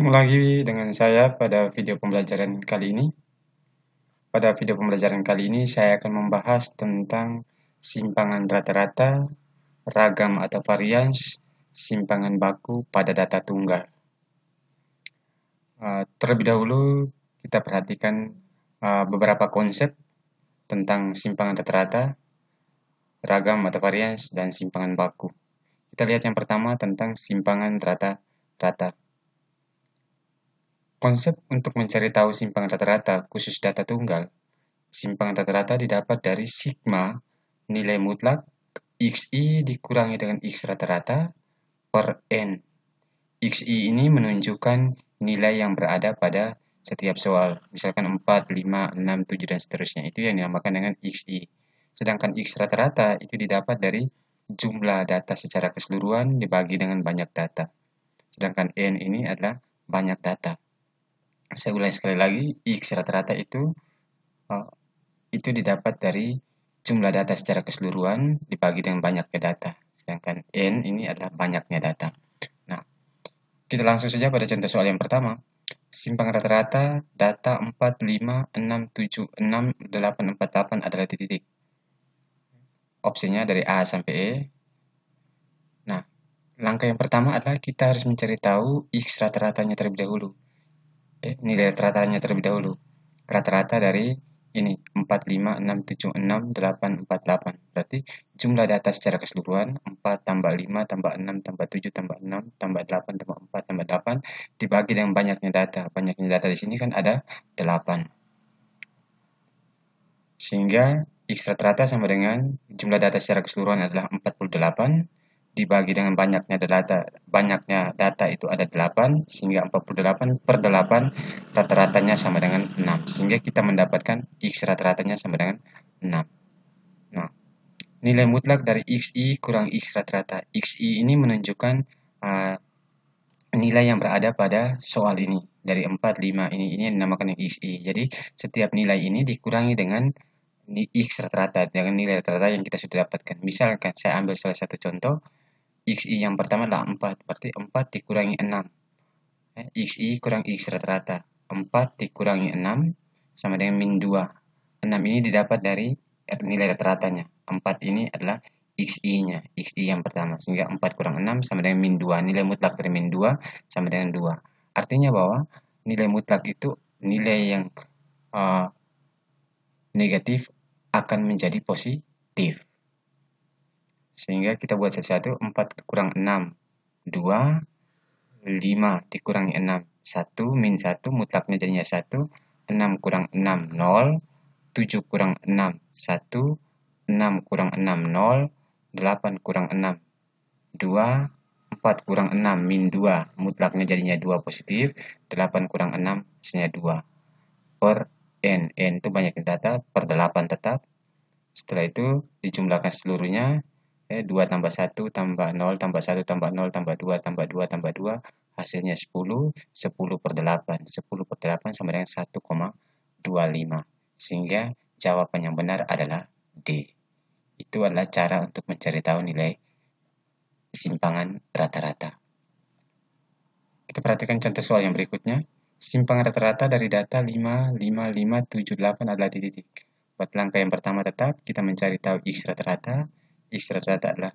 Ketemu lagi dengan saya pada video pembelajaran kali ini. Pada video pembelajaran kali ini saya akan membahas tentang simpangan rata-rata, ragam atau varians, simpangan baku pada data tunggal. Terlebih dahulu kita perhatikan beberapa konsep tentang simpangan rata-rata, ragam atau varians, dan simpangan baku. Kita lihat yang pertama tentang simpangan rata-rata. Konsep untuk mencari tahu simpangan rata-rata khusus data tunggal. Simpangan rata-rata didapat dari sigma nilai mutlak XI dikurangi dengan X rata-rata per N. XI ini menunjukkan nilai yang berada pada setiap soal. Misalkan 4, 5, 6, 7, dan seterusnya. Itu yang dinamakan dengan XI. Sedangkan X rata-rata itu didapat dari jumlah data secara keseluruhan dibagi dengan banyak data. Sedangkan N ini adalah banyak data. Saya ulangi sekali lagi, X rata-rata itu didapat dari jumlah data secara keseluruhan dibagi dengan banyaknya data. Sedangkan N ini adalah banyaknya data. Nah, kita langsung saja pada contoh soal yang pertama. Simpangan rata-rata data 4, 5, 6, 7, 6, 8, 4, 8 adalah titik-titik. Opsinya dari A sampai E. Nah, langkah yang pertama adalah kita harus mencari tahu X rata-ratanya terlebih dahulu. Nilai rata-ratanya terlebih dahulu. Rata-rata dari ini 4, 5, 6, 7, 6, 8, 4, 8. Berarti jumlah data secara keseluruhan 4 tambah 5 tambah 6 tambah 7 tambah 6 tambah 8 tambah 4 tambah 8 dibagi dengan banyaknya data. Banyaknya data di sini kan ada 8. Sehingga X rata-rata sama dengan jumlah data secara keseluruhan adalah 48 dibagi dengan banyaknya data itu ada 8, sehingga 48 per 8 rata-ratanya sama dengan 6, sehingga kita mendapatkan X rata-ratanya sama dengan 6. Nah, nilai mutlak dari XI kurang X rata-rata. XI ini menunjukkan nilai yang berada pada soal ini. Dari 4, 5 ini yang dinamakan XI. Jadi setiap nilai ini dikurangi dengan X rata-rata, dengan nilai rata-rata yang kita sudah dapatkan. Misalkan saya ambil salah satu contoh, XI yang pertama adalah 4, berarti 4 dikurangi 6. XI kurang X rata-rata. 4 dikurangi 6 sama dengan min 2. 6 ini didapat dari nilai rata-ratanya. 4 ini adalah XI-nya, XI yang pertama. Sehingga 4 kurang 6 sama dengan min 2. Nilai mutlak dari min 2 sama dengan 2. Artinya bahwa nilai mutlak itu nilai yang negatif akan menjadi positif. Sehingga kita buat satu-satu, 4 kurang 6, 2, 5 dikurangi 6, 1, min 1, mutlaknya jadinya 1, 6 kurang 6, 0, 7 kurang 6, 1, 6 kurang 6, 0, 8 kurang 6, 2, 4 kurang 6, min 2, mutlaknya jadinya 2 positif, 8 kurang 6, hasilnya 2, per N. N itu banyaknya data, per 8 tetap. Setelah itu dijumlahkan seluruhnya, 2 tambah 1 tambah 0 tambah 1 tambah 0 tambah 2 tambah 2 tambah 2, hasilnya 10, 10 per 8. 10 per 8 sama dengan 1,25. Sehingga jawaban yang benar adalah D. Itu adalah cara untuk mencari tahu nilai simpangan rata-rata. Kita perhatikan contoh soal yang berikutnya. Simpangan rata-rata dari data 5, 5, 5, 7, 8 adalah titik. Buat langkah yang pertama tetap, kita mencari tahu X rata-rata. X rata-rata adalah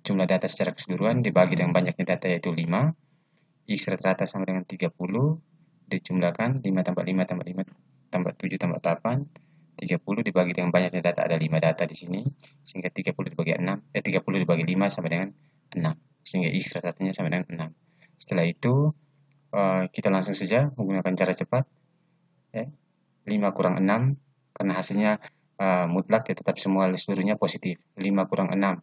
jumlah data secara keseluruhan dibagi dengan banyaknya data yaitu 5. X rata-rata sama dengan 30. Dijumlahkan 5 tambah 5 tambah 5 tambah 7 tambah 8. 30 dibagi dengan banyaknya data, ada 5 data di sini. Sehingga 30 dibagi 6, 30 dibagi 5 sama dengan 6. Sehingga X rata-ratanya sama dengan 6. Setelah itu kita langsung saja menggunakan cara cepat. 5 kurang 6, karena hasilnya mutlak ya, tetap semua seluruhnya positif. 5 kurang 6,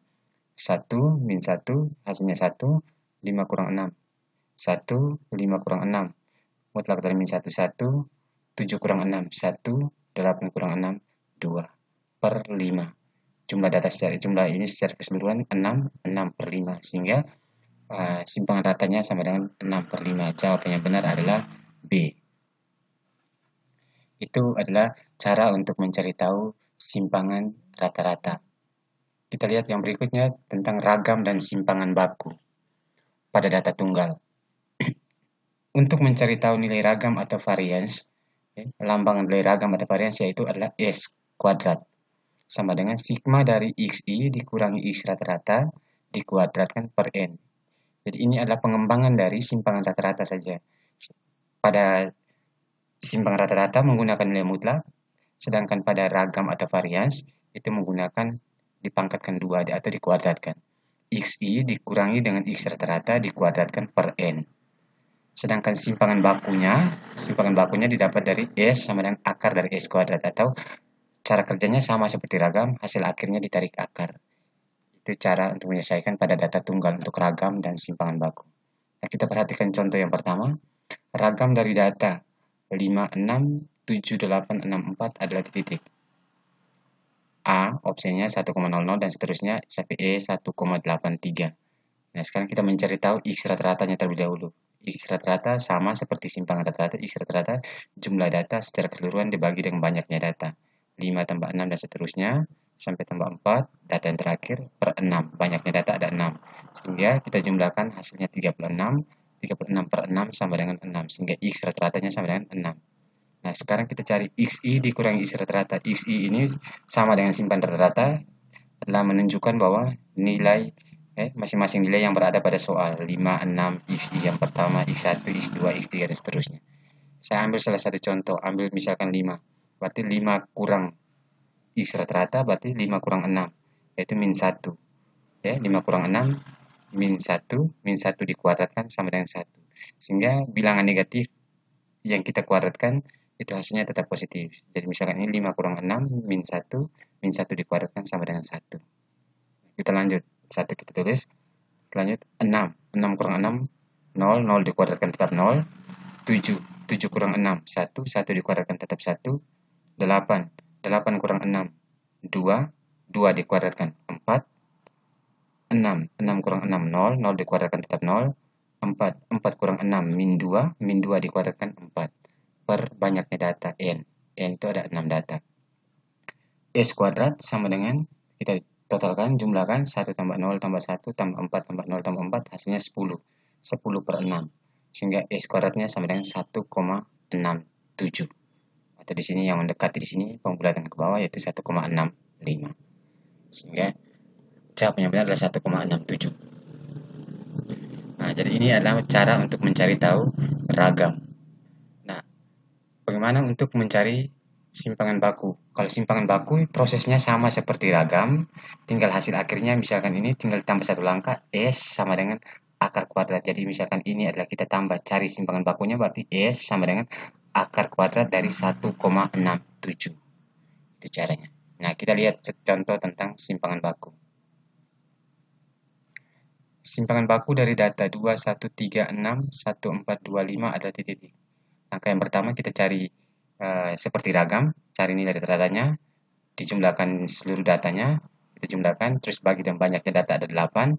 1 min 1, hasilnya 1. 5 kurang 6, 1, 5 kurang 6, mutlak dari min 1, 1. 7 kurang 6, 1. 8 kurang 6, 2 per 5. Jumlah ini secara keseluruhan 6, 6 per 5. Sehingga simpangan ratanya sama dengan 6 per 5. Jawaban yang benar adalah B. Itu adalah cara untuk mencari tahu simpangan rata-rata. Kita lihat yang berikutnya tentang ragam dan simpangan baku pada data tunggal. untuk mencari tahu nilai ragam atau varians, lambang nilai ragam atau varians yaitu adalah S kuadrat. Sama dengan sigma dari XI dikurangi X rata-rata dikuadratkan per N. Jadi ini adalah pengembangan dari simpangan rata-rata saja. Pada simpangan rata-rata menggunakan nilai mutlak, sedangkan pada ragam atau varians itu menggunakan dipangkatkan 2 atau dikuadratkan. XI dikurangi dengan X rata-rata dikuadratkan per N. Sedangkan simpangan bakunya didapat dari S sama dengan akar dari S kuadrat, atau cara kerjanya sama seperti ragam, hasil akhirnya ditarik akar. Itu cara untuk menyelesaikan pada data tunggal untuk ragam dan simpangan baku. Nah, kita perhatikan contoh yang pertama. Ragam dari data 567864 adalah titik. A, opsinya 1,00 dan seterusnya sampai E 1,83. Nah, sekarang kita mencari tahu X rata-ratanya terlebih dahulu. X rata-rata sama seperti simpangan rata-rata. X rata-rata jumlah data secara keseluruhan dibagi dengan banyaknya data. 5 tambah 6 dan seterusnya sampai tambah 4, data yang terakhir per 6. Banyaknya data ada 6. Sehingga kita jumlahkan hasilnya 36. 36 per 6 sama dengan 6. Sehingga X rata-ratanya sama dengan 6. Nah, sekarang kita cari XI dikurangi X rata-rata. XI ini sama dengan simpangan rata-rata, telah menunjukkan bahwa nilai masing-masing nilai yang berada pada soal 5, 6, XI yang pertama, X1, X2, X3, dan seterusnya. Saya ambil salah satu contoh, ambil misalkan 5. Berarti 5 kurang X rata-rata berarti 5 kurang 6, yaitu min 1. 5 kurang 6, min 1, min 1 dikuadratkan sama dengan 1. Sehingga bilangan negatif yang kita kuadratkan itu hasilnya tetap positif. Jadi misalkan ini 5 kurang 6, min 1, min 1 dikuadratkan sama dengan 1. Kita lanjut. 1 kita tulis. Lanjut 6. 6 kurang 6, 0. 0 dikuadratkan tetap 0. 7. 7 kurang 6, 1. 1 dikuadratkan tetap 1. 8. 8 kurang 6, 2. 2 dikuadratkan 4. 6. 6 kurang 6, 0. 0 dikuadratkan tetap 0. 4. 4 kurang 6, min 2. Min 2 dikuadratkan 4. Per banyaknya data N. N itu ada 6 data. S kuadrat sama dengan, kita totalkan, jumlahkan 1 tambah 0 tambah 1 tambah 4 tambah 0 tambah 4, hasilnya 10. 10 per 6. Sehingga S kuadratnya sama dengan 1,67. Atau di sini yang mendekati di sini pembulatan ke bawah yaitu 1,65. Sehingga jawabannya benar adalah 1,67. Nah, jadi ini adalah cara untuk mencari tahu ragam. Nah, bagaimana untuk mencari simpangan baku? Kalau simpangan baku prosesnya sama seperti ragam, tinggal hasil akhirnya misalkan ini tinggal tambah satu langkah, S sama dengan akar kuadrat. Jadi misalkan ini adalah kita tambah cari simpangan bakunya, berarti S sama dengan akar kuadrat dari 1,67. Itu caranya. Nah, kita lihat contoh tentang simpangan baku. Simpangan baku dari data 21361425 adalah titik. Langkah yang pertama kita cari seperti ragam, cari nilai rata-ratanya, dijumlahkan seluruh datanya, kita jumlahkan, terus bagi dan banyaknya data ada 8.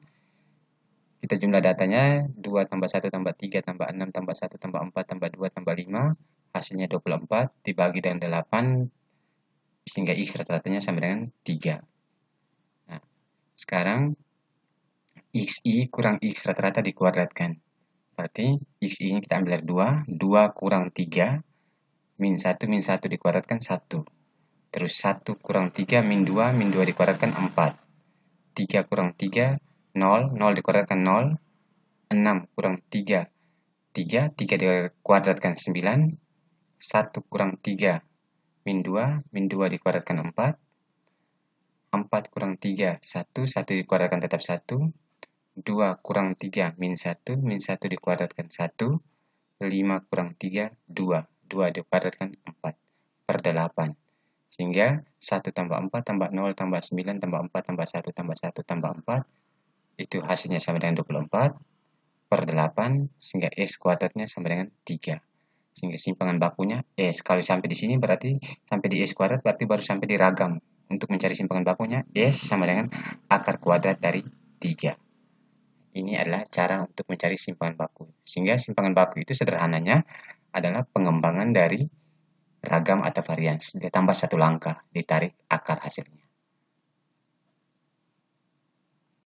Kita jumlah datanya 2 tambah 1 tambah 3 tambah 6 tambah 1 tambah 4 tambah 2 tambah 5, hasilnya 24, dibagi dengan 8, sehingga X rata-ratanya sama dengan 3. Nah, sekarang XI kurang X rata-rata dikuadratkan. Berarti XI ini kita ambil dari 2, 2 kurang 3, min 1 dikuadratkan 1. Terus 1 kurang 3 min 2 dikuadratkan 4. 3 kurang 3, 0. 0 dikuadratkan 0. 6 kurang 3, 3 dikuadratkan 9. 1 kurang 3 min 2 dikuadratkan 4. 4 kurang 3, 1 dikuadratkan tetap 1. 2 kurang 3 min 1 dikuadratkan 1. 5 kurang 3, 2 dikuadratkan 4 per 8. Sehingga 1 tambah 4 tambah 0 tambah 9 tambah 4 tambah 1 tambah 1 tambah 4, itu hasilnya sama dengan 24 per 8, sehingga S kuadratnya sama dengan 3. Sehingga simpangan bakunya S. Kalau sampai di sini berarti sampai di S kuadrat, berarti baru sampai di ragam. Untuk mencari simpangan bakunya, S sama dengan akar kuadrat dari 3. Ini adalah cara untuk mencari simpangan baku. Sehingga simpangan baku itu sederhananya adalah pengembangan dari ragam atau varians. Ditambah satu langkah, ditarik akar hasilnya.